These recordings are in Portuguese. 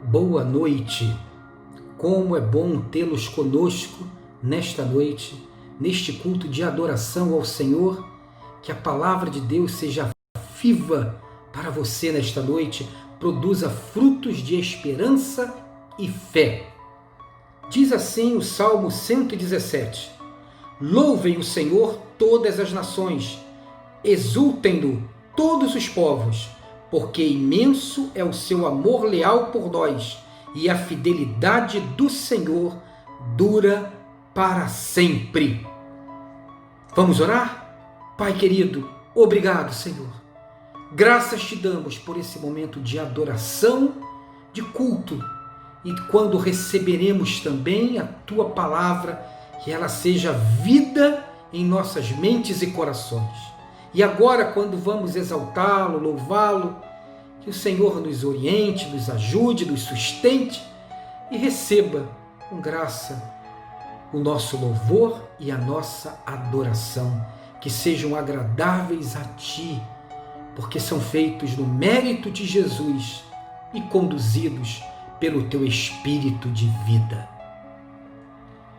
boa noite. Como é bom tê-los conosco nesta noite, neste culto de adoração ao Senhor. Que a palavra de Deus seja viva para você nesta noite, produza frutos de esperança e fé. Diz assim o Salmo 117: Louvem o Senhor todas as nações, exultem-no todos os povos, porque imenso é o seu amor leal por nós, e a fidelidade do Senhor dura para sempre. Vamos orar? Pai querido, obrigado, Senhor. Graças te damos por esse momento de adoração, de culto, e quando receberemos também a tua palavra, que ela seja vida em nossas mentes e corações. E agora, quando vamos exaltá-lo, louvá-lo, que o Senhor nos oriente, nos ajude, nos sustente e receba com graça o nosso louvor e a nossa adoração, que sejam agradáveis a Ti, porque são feitos no mérito de Jesus e conduzidos pelo Teu Espírito de vida.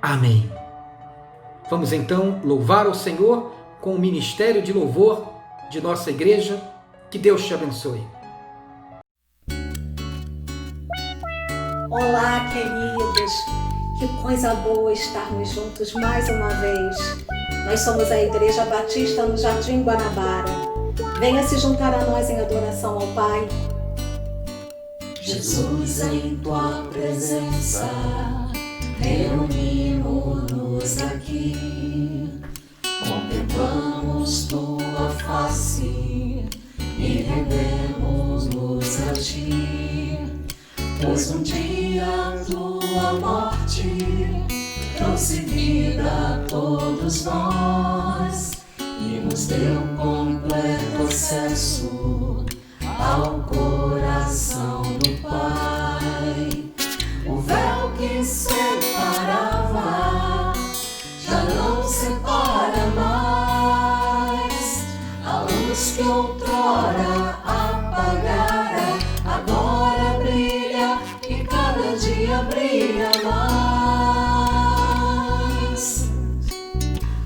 Amém. Vamos então louvar ao Senhor com o ministério de louvor de nossa igreja. Que Deus te abençoe. Olá, queridos! Que coisa boa estarmos juntos mais uma vez. Nós somos a Igreja Batista no Jardim Guanabara. Venha se juntar a nós em adoração ao Pai. Jesus, em Tua presença, reunimos-nos aqui. Contemplamos Tua face e rendemos-nos a Ti. Pois um dia Tua morte trouxe vida a todos nós e nos deu completo acesso ao coração do Pai. O véu que separava já não separa mais. A luz que outrora apagara agora brilha e cada dia brilha mais.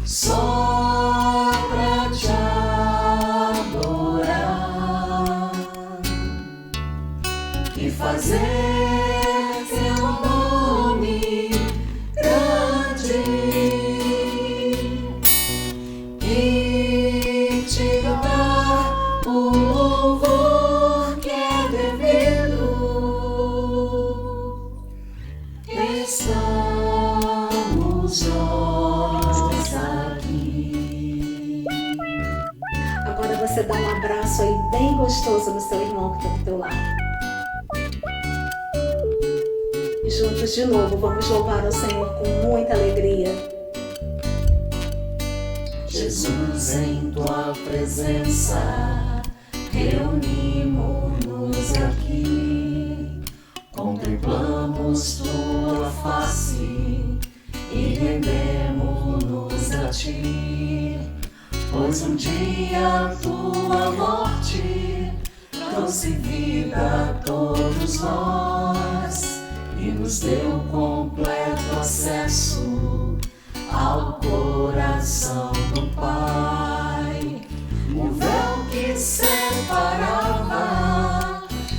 Só pra te adorar e fazer Teu nome grande e te dar o louvor que é devido. Estamos nós aqui. Agora você dá um abraço aí bem gostoso no seu irmão que está do teu lado. E juntos de novo vamos louvar ao Senhor com muita alegria. Jesus, em Tua presença, reunimos-nos aqui. Contemplamos Tua face e rendemos-nos a Ti. Pois um dia Tua morte trouxe vida a todos nós e nos deu completo acesso ao coração do Pai. O véu que separava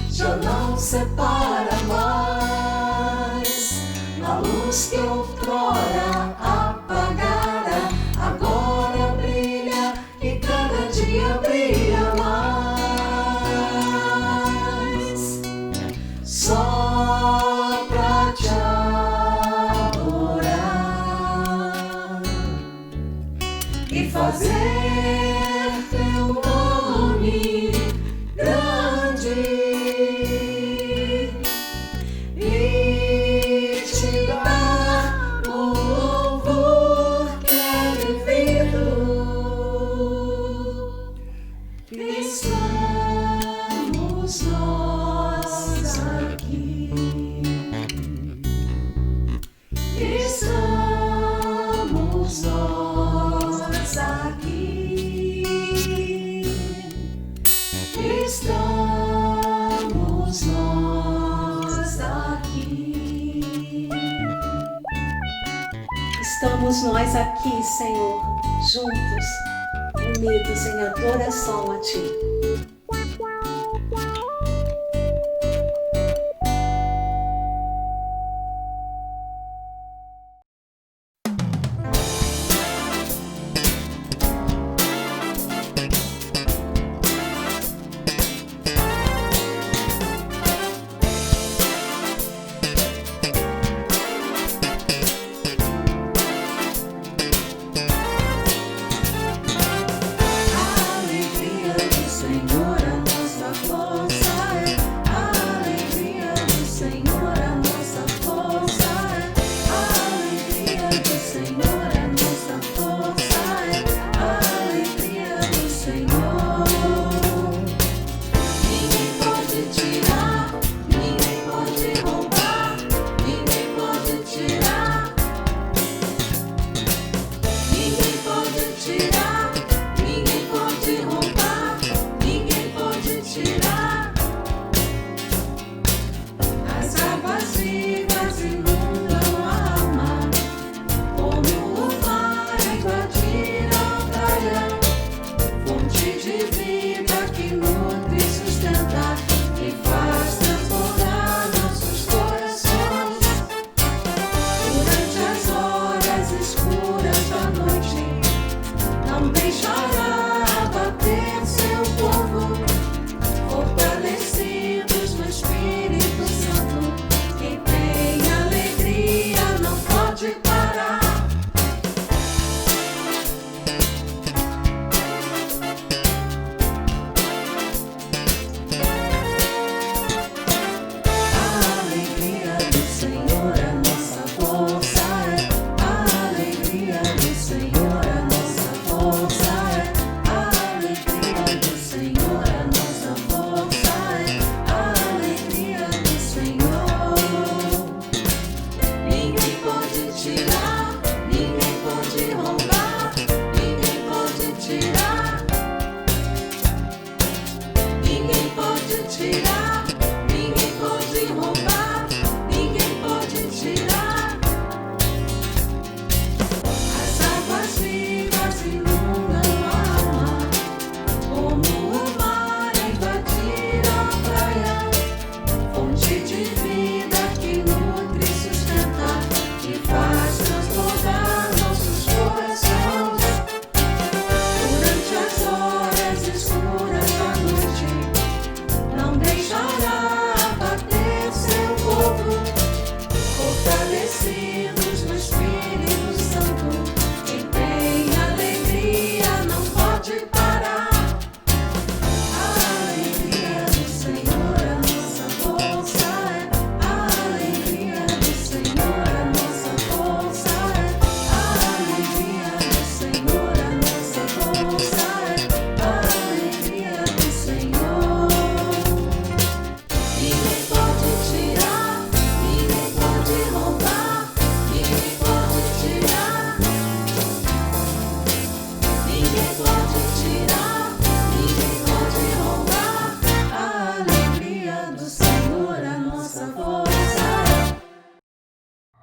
já não separa mais. A luz que outrora apagara agora brilha e cada dia brilha mais. Só pra te adorar e fazer Teu nome grande e te dar o Estamos nós aqui, Senhor, juntos, unidos em adoração a Ti.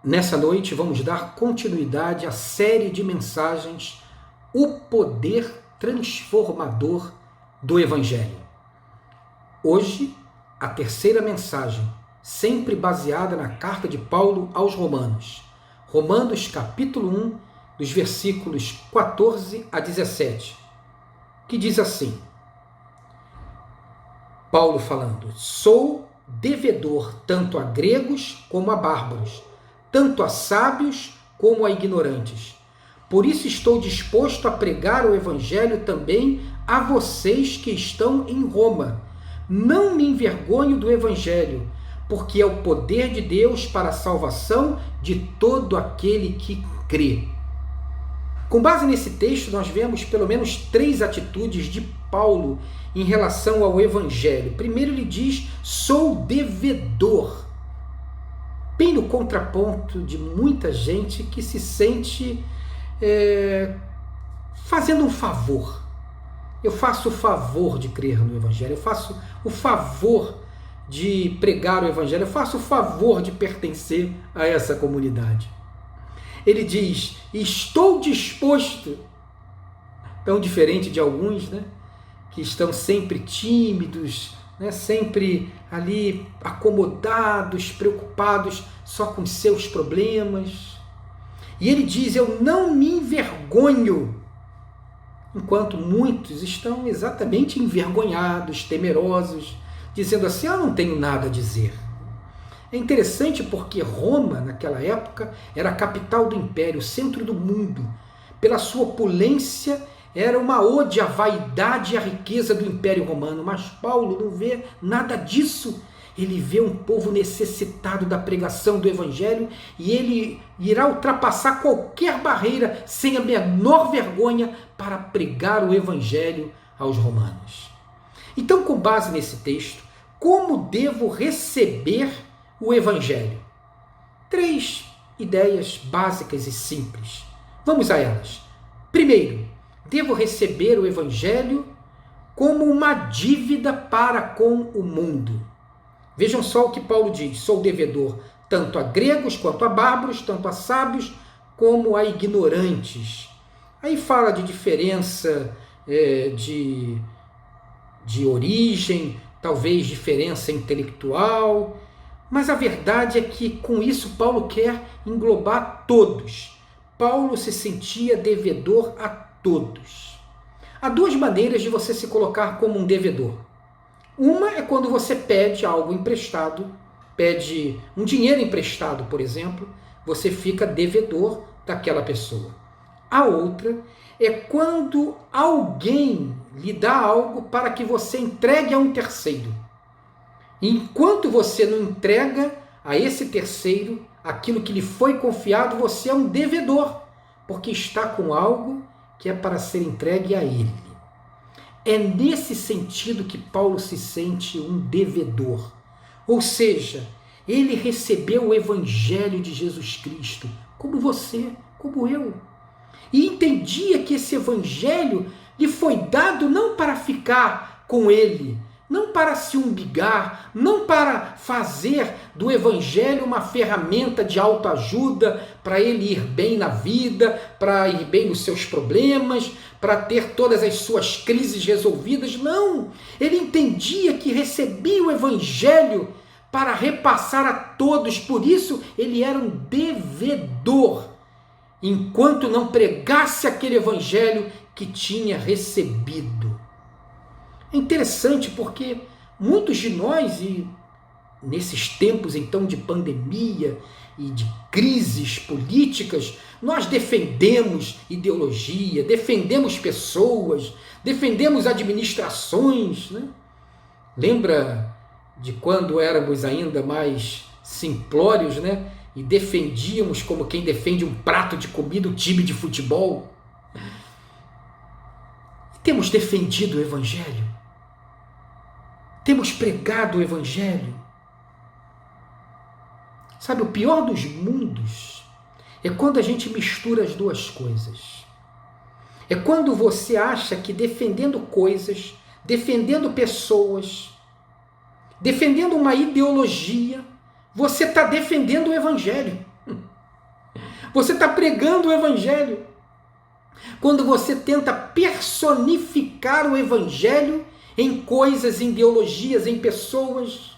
Nessa noite vamos dar continuidade à série de mensagens O Poder Transformador do Evangelho. Hoje, a terceira mensagem, sempre baseada na carta de Paulo aos Romanos. Romanos capítulo 1, dos versículos 14 a 17, que diz assim: Paulo falando: sou devedor tanto a gregos como a bárbaros, tanto a sábios como a ignorantes. Por isso estou disposto a pregar o Evangelho também a vocês que estão em Roma. Não me envergonho do Evangelho, porque é o poder de Deus para a salvação de todo aquele que crê. Com base nesse texto, nós vemos pelo menos 3 atitudes de Paulo em relação ao Evangelho. Primeiro, ele diz: sou devedor. Bem no contraponto de muita gente que se sente fazendo um favor. Eu faço o favor de crer no Evangelho, eu faço o favor de pregar o Evangelho, eu faço o favor de pertencer a essa comunidade. Ele diz: estou disposto. Tão diferente de alguns, né, que estão sempre tímidos, né, sempre ali acomodados, preocupados só com seus problemas. E ele diz: eu não me envergonho, enquanto muitos estão exatamente envergonhados, temerosos, dizendo assim: eu não tenho nada a dizer. É interessante porque Roma, naquela época, era a capital do império, o centro do mundo. Pela sua opulência, era uma ode à vaidade e à riqueza do Império Romano. Mas Paulo não vê nada disso. Ele vê um povo necessitado da pregação do Evangelho e ele irá ultrapassar qualquer barreira sem a menor vergonha para pregar o Evangelho aos romanos. Então, com base nesse texto, como devo receber o Evangelho? 3 ideias básicas e simples. Vamos a elas. Primeiro, devo receber o Evangelho como uma dívida para com o mundo. Vejam só o que Paulo diz: sou devedor tanto a gregos quanto a bárbaros, tanto a sábios como a ignorantes. Aí fala de diferença de origem, talvez diferença intelectual, mas a verdade é que com isso Paulo quer englobar todos. Paulo se sentia devedor a todos. Há 2 maneiras de você se colocar como um devedor. Uma é quando você pede algo emprestado, pede um dinheiro emprestado, por exemplo, você fica devedor daquela pessoa. A outra é quando alguém lhe dá algo para que você entregue a um terceiro. Enquanto você não entrega a esse terceiro aquilo que lhe foi confiado, você é um devedor, porque está com algo que é para ser entregue a ele. É nesse sentido que Paulo se sente um devedor. Ou seja, ele recebeu o Evangelho de Jesus Cristo, como você, como eu. E entendia que esse Evangelho lhe foi dado não para ficar com ele, não para se umbigar, não para fazer do Evangelho uma ferramenta de autoajuda para ele ir bem na vida, para ir bem nos seus problemas, para ter todas as suas crises resolvidas. Não! Ele entendia que recebia o Evangelho para repassar a todos, por isso ele era um devedor, enquanto não pregasse aquele Evangelho que tinha recebido. É interessante porque muitos de nós, e nesses tempos então de pandemia e de crises políticas, nós defendemos ideologia, defendemos pessoas, defendemos administrações, né? Lembra de quando éramos ainda mais simplórios, né? E defendíamos, como quem defende um prato de comida, o time de futebol? Temos defendido o Evangelho? Temos pregado o Evangelho? Sabe, o pior dos mundos é quando a gente mistura as duas coisas. É quando você acha que defendendo coisas, defendendo pessoas, defendendo uma ideologia, você está defendendo o Evangelho. Você está pregando o Evangelho. Quando você tenta personificar o Evangelho em coisas, em ideologias, em pessoas.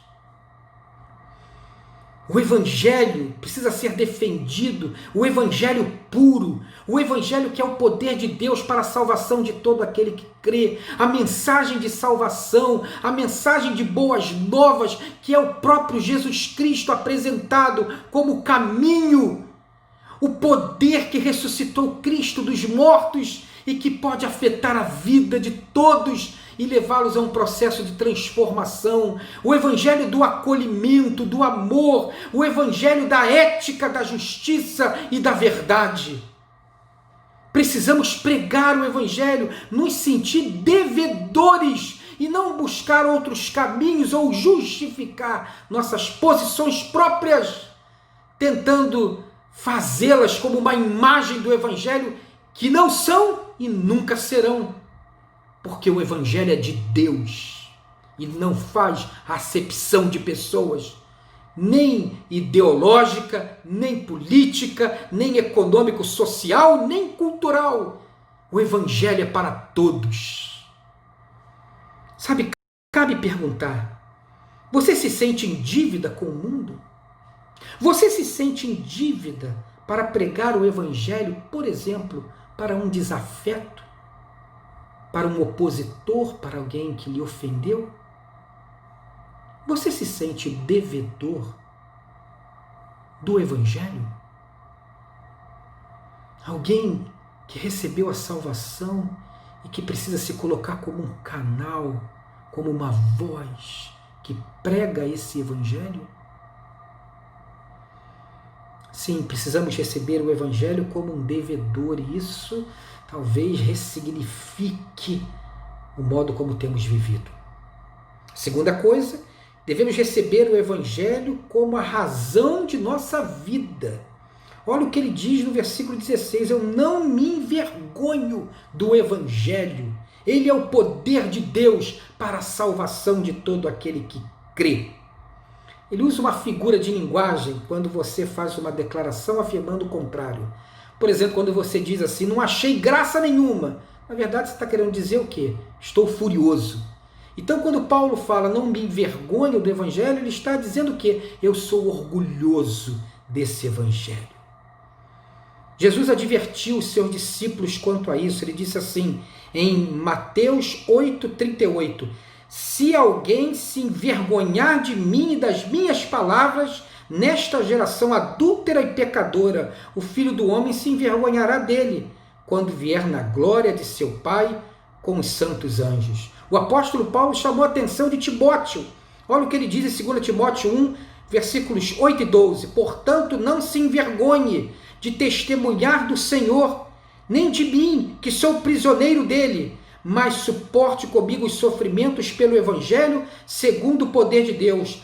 O Evangelho precisa ser defendido, o Evangelho puro, o Evangelho que é o poder de Deus para a salvação de todo aquele que crê, a mensagem de salvação, a mensagem de boas novas, que é o próprio Jesus Cristo apresentado como caminho, o poder que ressuscitou Cristo dos mortos e que pode afetar a vida de todos e levá-los a um processo de transformação, o Evangelho do acolhimento, do amor, o Evangelho da ética, da justiça e da verdade. Precisamos pregar o Evangelho, nos sentir devedores e não buscar outros caminhos ou justificar nossas posições próprias, tentando fazê-las como uma imagem do Evangelho que não são e nunca serão. Porque o Evangelho é de Deus e não faz acepção de pessoas. nem ideológica, nem política, nem econômico-social, nem cultural. O Evangelho é para todos. Sabe, cabe perguntar, você se sente em dívida com o mundo? Você se sente em dívida para pregar o Evangelho, por exemplo, para um desafeto? Para um opositor, para alguém que lhe ofendeu? Você se sente devedor do Evangelho? Alguém que recebeu a salvação e que precisa se colocar como um canal, como uma voz que prega esse Evangelho? Sim, precisamos receber o Evangelho como um devedor, e isso talvez ressignifique o modo como temos vivido. Segunda coisa, devemos receber o Evangelho como a razão de nossa vida. Olha o que ele diz no versículo 16, eu não me envergonho do Evangelho. Ele é o poder de Deus para a salvação de todo aquele que crê. Ele usa uma figura de linguagem quando você faz uma declaração afirmando o contrário. Por exemplo, quando você diz assim, não achei graça nenhuma. Na verdade, você está querendo dizer o quê? Estou furioso. Então, quando Paulo fala, não me envergonho do Evangelho, ele está dizendo o quê? Eu sou orgulhoso desse Evangelho. Jesus advertiu os seus discípulos quanto a isso. Ele disse assim, em Mateus 8,38, se alguém se envergonhar de mim e das minhas palavras, nesta geração adúltera e pecadora, o Filho do Homem se envergonhará dele, quando vier na glória de seu Pai com os santos anjos. O apóstolo Paulo chamou a atenção de Timóteo. Olha o que ele diz em 2 Timóteo 1, versículos 8 e 12. Portanto, não se envergonhe de testemunhar do Senhor, nem de mim, que sou prisioneiro dele, mas suporte comigo os sofrimentos pelo Evangelho, segundo o poder de Deus.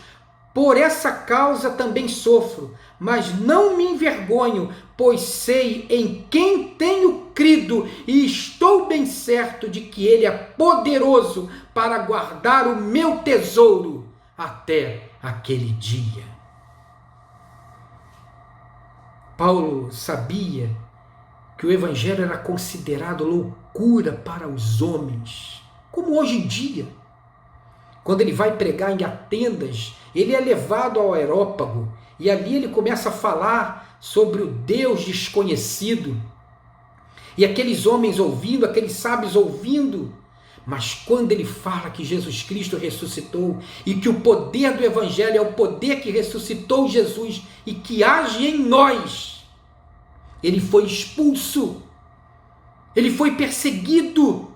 Por essa causa também sofro, mas não me envergonho, pois sei em quem tenho crido e estou bem certo de que Ele é poderoso para guardar o meu tesouro até aquele dia. Paulo sabia que o Evangelho era considerado loucura para os homens, como hoje em dia. Quando ele vai pregar em Atenas, ele é levado ao Areópago e ali ele começa a falar sobre o Deus desconhecido. E aqueles homens ouvindo, aqueles sábios ouvindo. Mas quando ele fala que Jesus Cristo ressuscitou e que o poder do Evangelho é o poder que ressuscitou Jesus e que age em nós, ele foi expulso, ele foi perseguido.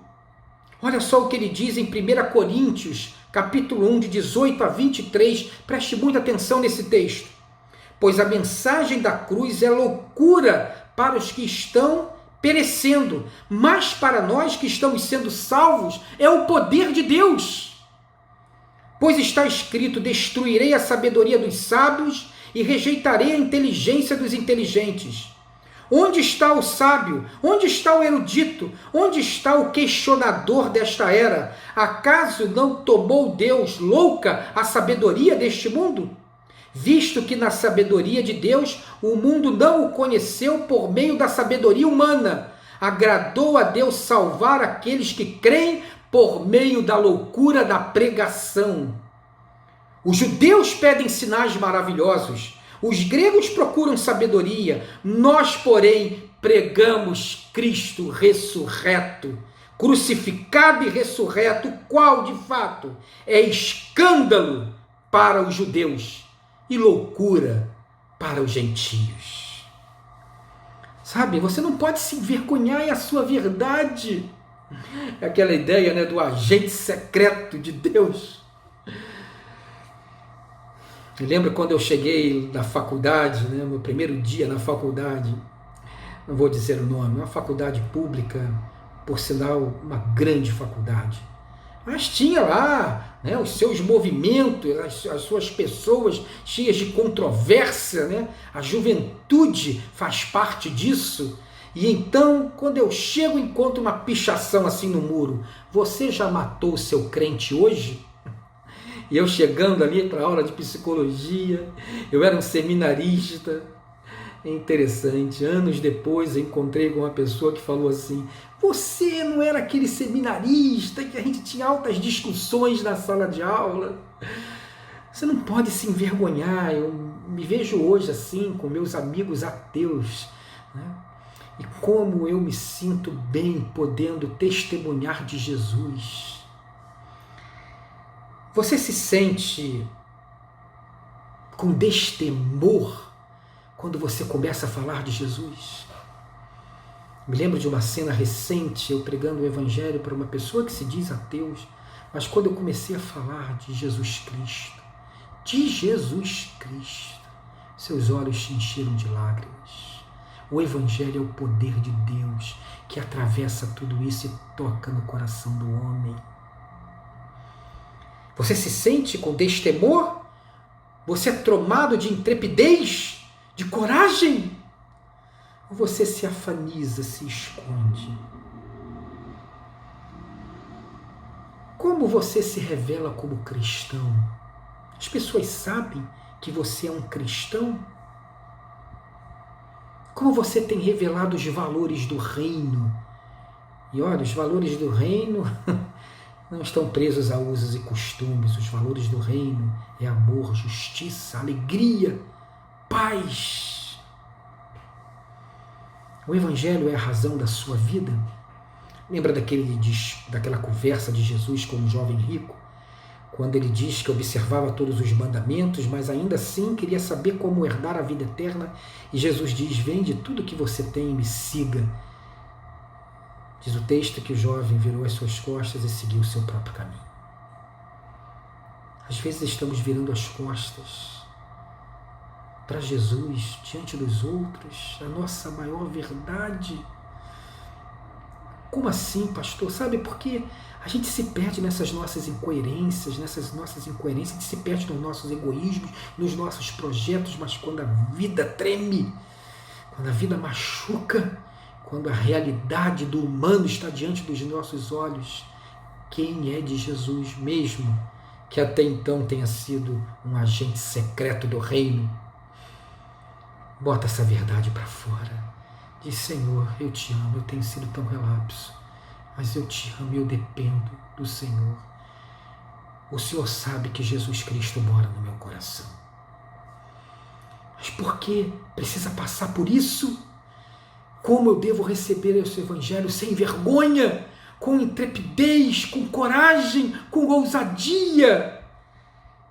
Olha só o que ele diz em 1 Coríntios, capítulo 1, de 18 a 23, preste muita atenção nesse texto. Pois a mensagem da cruz é loucura para os que estão perecendo, mas para nós que estamos sendo salvos é o poder de Deus. Pois está escrito, destruirei a sabedoria dos sábios e rejeitarei a inteligência dos inteligentes. Onde está o sábio? Onde está o erudito? Onde está o questionador desta era? Acaso não tomou Deus louca a sabedoria deste mundo? Visto que na sabedoria de Deus o mundo não o conheceu por meio da sabedoria humana, agradou a Deus salvar aqueles que creem por meio da loucura da pregação. Os judeus pedem sinais maravilhosos, os gregos procuram sabedoria, nós, porém, pregamos Cristo ressurreto, crucificado e ressurreto, o qual, de fato, é escândalo para os judeus e loucura para os gentios. Sabe, você não pode se envergonhar, é a sua verdade. É aquela ideia, né, do agente secreto de Deus. Eu lembro quando eu cheguei na faculdade, né, meu primeiro dia na faculdade, não vou dizer o nome, uma faculdade pública, por sinal, uma grande faculdade. Mas tinha lá, né, os seus movimentos, as suas pessoas cheias de controvérsia, né? A juventude faz parte disso. E então, quando eu chego, encontro uma pichação assim no muro. Você já matou o seu crente hoje? E eu chegando ali para a aula de psicologia, eu era um seminarista. É interessante, anos depois eu encontrei com uma pessoa que falou assim: você não era aquele seminarista que a gente tinha altas discussões na sala de aula? Você não pode se envergonhar. Eu me vejo hoje assim, com meus amigos ateus, né? E como eu me sinto bem podendo testemunhar de Jesus. Você se sente com destemor quando você começa a falar de Jesus? Me lembro de uma cena recente, eu pregando o Evangelho para uma pessoa que se diz ateu, mas quando eu comecei a falar de Jesus Cristo, seus olhos se encheram de lágrimas. O Evangelho é o poder de Deus que atravessa tudo isso e toca no coração do homem. Você se sente com destemor? Você é tomado de intrepidez? De coragem? Ou você se afaniza, se esconde? Como você se revela como cristão? As pessoas sabem que você é um cristão? Como você tem revelado os valores do reino? E olha, os valores do reino não estão presos a usos e costumes. Os valores do reino é amor, justiça, alegria, paz. O Evangelho é a razão da sua vida? Lembra daquela conversa de Jesus com um jovem rico? Quando ele diz que observava todos os mandamentos, mas ainda assim queria saber como herdar a vida eterna. E Jesus diz: vende tudo que você tem e me siga. Diz o texto que o jovem virou as suas costas e seguiu o seu próprio caminho. Às vezes estamos virando as costas para Jesus, diante dos outros, a nossa maior verdade. Como assim, pastor? Sabe por quê? A gente se perde nessas nossas incoerências, a gente se perde nos nossos egoísmos, nos nossos projetos, mas quando a vida treme, quando a vida machuca, quando a realidade do humano está diante dos nossos olhos, quem é de Jesus mesmo, que até então tenha sido um agente secreto do reino? Bota essa verdade para fora. Diz: Senhor, eu te amo, eu tenho sido tão relapso, mas eu te amo e eu dependo do Senhor. O Senhor sabe que Jesus Cristo mora no meu coração. Mas por que precisa passar por isso? Como eu devo receber esse Evangelho sem vergonha, com intrepidez, com coragem, com ousadia?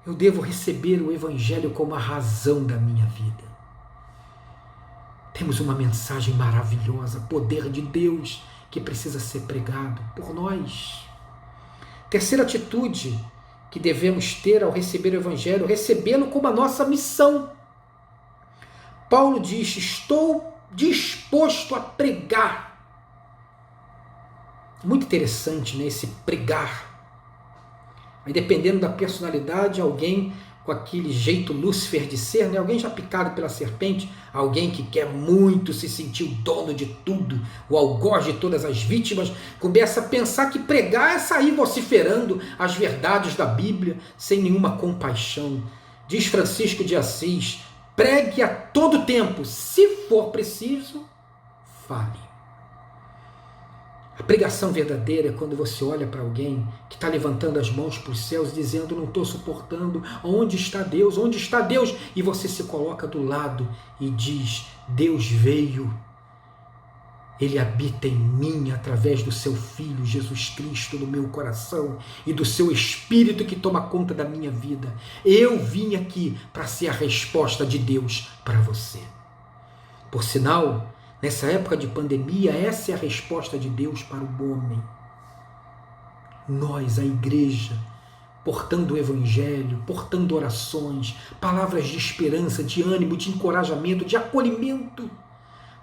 Eu devo receber o Evangelho como a razão da minha vida. Temos uma mensagem maravilhosa, poder de Deus, que precisa ser pregado por nós. Terceira atitude que devemos ter ao receber o Evangelho, recebê-lo como a nossa missão. Paulo diz: estou disposto a pregar. Muito interessante, né, esse pregar. Aí, dependendo da personalidade, alguém com aquele jeito Lúcifer de ser, né? Alguém já picado pela serpente, alguém que quer muito se sentir o dono de tudo, o algoz de todas as vítimas, começa a pensar que pregar é sair vociferando as verdades da Bíblia sem nenhuma compaixão. Diz Francisco de Assis: pregue a todo tempo, se for preciso, fale. A pregação verdadeira é quando você olha para alguém que está levantando as mãos para os céus dizendo: não estou suportando, onde está Deus? Onde está Deus? E você se coloca do lado e diz: Deus veio, Ele habita em mim através do seu Filho Jesus Cristo no meu coração e do seu Espírito que toma conta da minha vida. Eu vim aqui para ser a resposta de Deus para você. Por sinal, nessa época de pandemia, essa é a resposta de Deus para o homem. Nós, a igreja, portando o Evangelho, portando orações, palavras de esperança, de ânimo, de encorajamento, de acolhimento.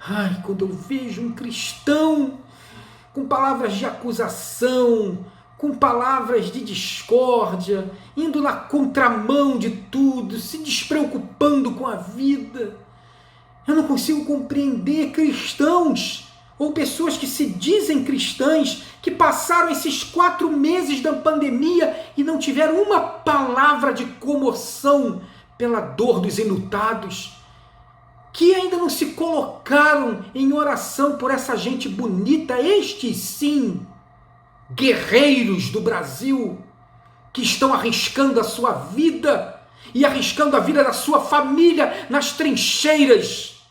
Ai, quando eu vejo um cristão com palavras de acusação, com palavras de discórdia, indo na contramão de tudo, se despreocupando com a vida, eu não consigo compreender cristãos ou pessoas que se dizem cristãs, que passaram esses 4 meses da pandemia e não tiveram uma palavra de comoção pela dor dos enlutados, que ainda não se colocaram em oração por essa gente bonita, estes sim, guerreiros do Brasil, que estão arriscando a sua vida e arriscando a vida da sua família nas trincheiras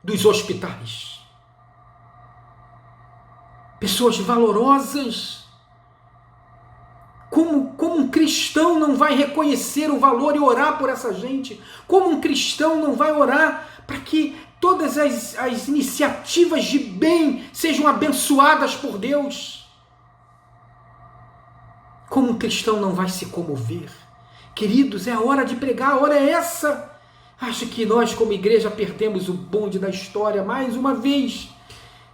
dos hospitais. Pessoas valorosas. Como um cristão não vai reconhecer o valor e orar por essa gente? Como um cristão não vai orar para que todas as iniciativas de bem sejam abençoadas por Deus? Como um cristão não vai se comover? Queridos, é a hora de pregar, a hora é essa. Acho que nós, como igreja, perdemos o bonde da história mais uma vez.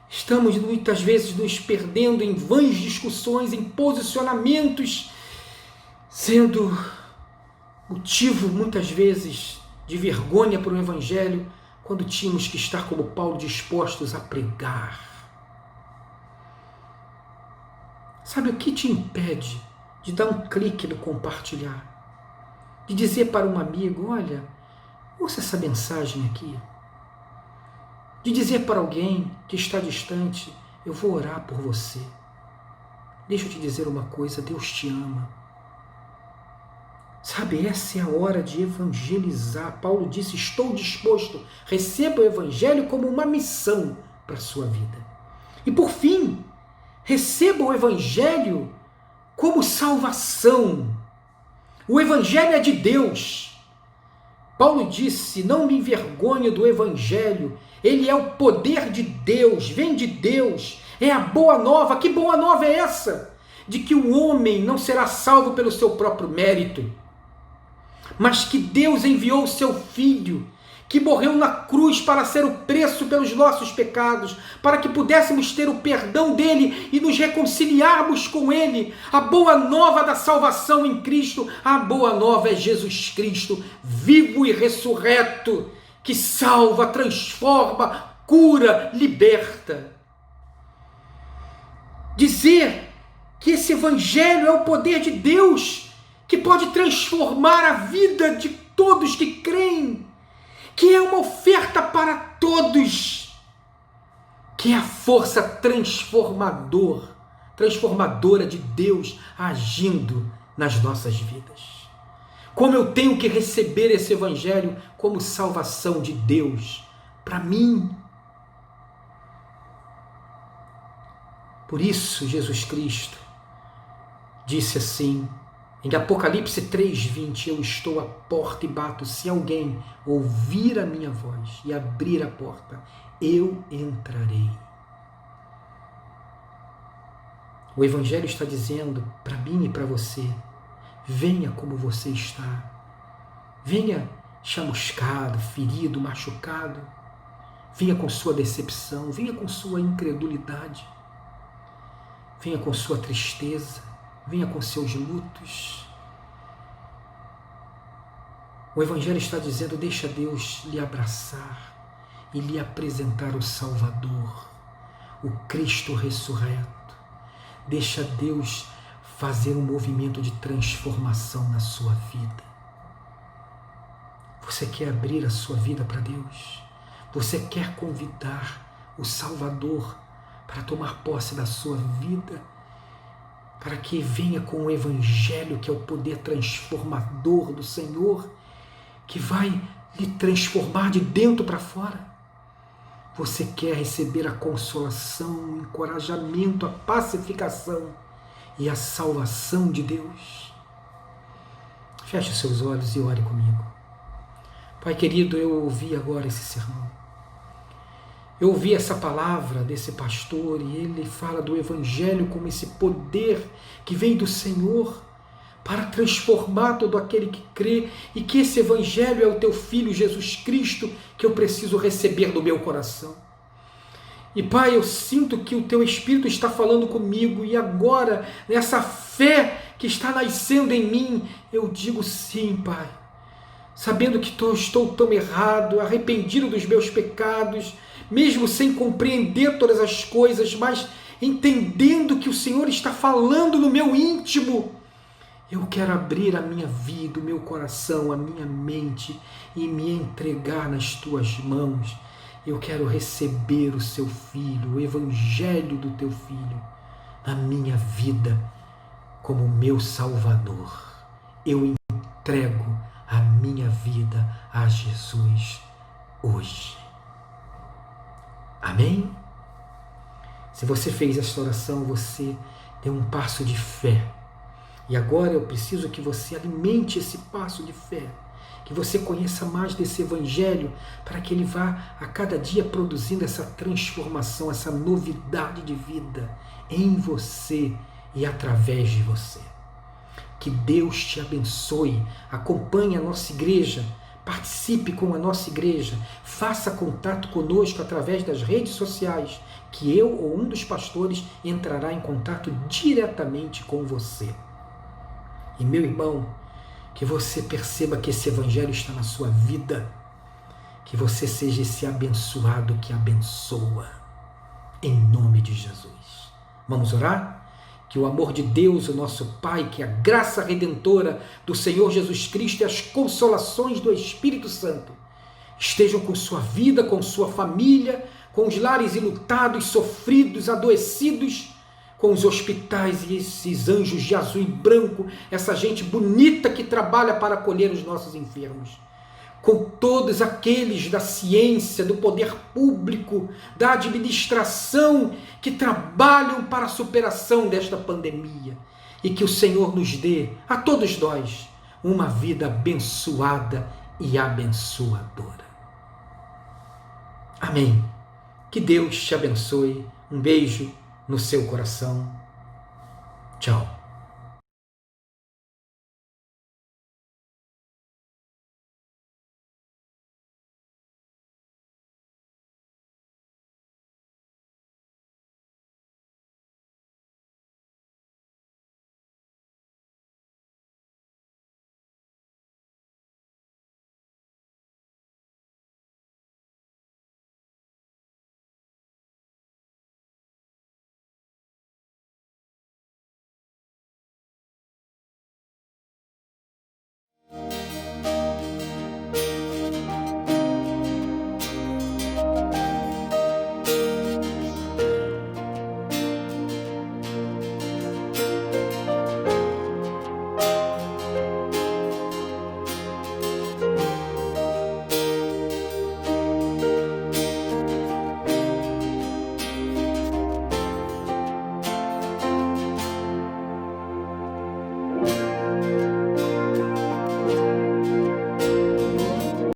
Estamos muitas vezes nos perdendo em vãs discussões, em posicionamentos, sendo motivo muitas vezes de vergonha para o Evangelho, quando tínhamos que estar como Paulo dispostos a pregar. Sabe o que te impede de dar um clique no compartilhar? De dizer para um amigo, olha, ouça essa mensagem aqui. De dizer para alguém que está distante, eu vou orar por você. Deixa eu te dizer uma coisa, Deus te ama. Sabe, essa é a hora de evangelizar. Paulo disse, estou disposto, receba o evangelho como uma missão para a sua vida. E por fim, receba o evangelho como salvação. O evangelho é de Deus. Paulo disse, não me envergonho do evangelho, ele é o poder de Deus, vem de Deus, é a boa nova. Que boa nova é essa? De que o homem não será salvo pelo seu próprio mérito, mas que Deus enviou o seu Filho, que morreu na cruz para ser o preço pelos nossos pecados, para que pudéssemos ter o perdão dele e nos reconciliarmos com ele. A boa nova da salvação em Cristo, a boa nova é Jesus Cristo, vivo e ressurreto, que salva, transforma, cura, liberta. Dizer que esse evangelho é o poder de Deus, que pode transformar a vida de todos que creem, que é uma oferta para todos, que é a força transformadora de Deus agindo nas nossas vidas. Como eu tenho que receber esse evangelho como salvação de Deus para mim. Por isso Jesus Cristo disse assim, em Apocalipse 3:20, eu estou à porta e bato, se alguém ouvir a minha voz e abrir a porta, eu entrarei. O Evangelho está dizendo para mim e para você, venha como você está, venha chamuscado, ferido, machucado, venha com sua decepção, venha com sua incredulidade, venha com sua tristeza, venha com seus lutos. O Evangelho está dizendo, deixa Deus lhe abraçar e lhe apresentar o Salvador, o Cristo ressurreto. Deixa Deus fazer um movimento de transformação na sua vida. Você quer abrir a sua vida para Deus? Você quer convidar o Salvador para tomar posse da sua vida? Para que venha com o Evangelho, que é o poder transformador do Senhor, que vai lhe transformar de dentro para fora. Você quer receber a consolação, o encorajamento, a pacificação e a salvação de Deus? Feche os seus olhos e ore comigo. Pai querido, eu ouvi agora esse sermão. Eu ouvi essa palavra desse pastor e ele fala do Evangelho como esse poder que vem do Senhor para transformar todo aquele que crê, e que esse Evangelho é o teu Filho Jesus Cristo que eu preciso receber no meu coração. E Pai, eu sinto que o teu Espírito está falando comigo, e agora, nessa fé que está nascendo em mim, eu digo sim, Pai, sabendo que estou tão errado, arrependido dos meus pecados, mesmo sem compreender todas as coisas, mas entendendo que o Senhor está falando no meu íntimo. Eu quero abrir a minha vida, o meu coração, a minha mente e me entregar nas tuas mãos. Eu quero receber o seu Filho, o Evangelho do teu Filho, na minha vida como meu Salvador. Eu entrego a minha vida a Jesus hoje. Amém? Se você fez esta oração, você deu um passo de fé. E agora eu preciso que você alimente esse passo de fé, que você conheça mais desse Evangelho, para que ele vá a cada dia produzindo essa transformação, essa novidade de vida em você e através de você. Que Deus te abençoe. Acompanhe a nossa igreja, participe com a nossa igreja, faça contato conosco através das redes sociais, que eu ou um dos pastores entrará em contato diretamente com você. E meu irmão, que você perceba que esse Evangelho está na sua vida, que você seja esse abençoado que abençoa, em nome de Jesus. Vamos orar? Que o amor de Deus, o nosso Pai, que a graça redentora do Senhor Jesus Cristo e as consolações do Espírito Santo estejam com sua vida, com sua família, com os lares enlutados, sofridos, adoecidos, com os hospitais e esses anjos de azul e branco, essa gente bonita que trabalha para acolher os nossos enfermos, com todos aqueles da ciência, do poder público, da administração, que trabalham para a superação desta pandemia, e que o Senhor nos dê, a todos nós, uma vida abençoada e abençoadora. Amém. Que Deus te abençoe. Um beijo no seu coração. Tchau.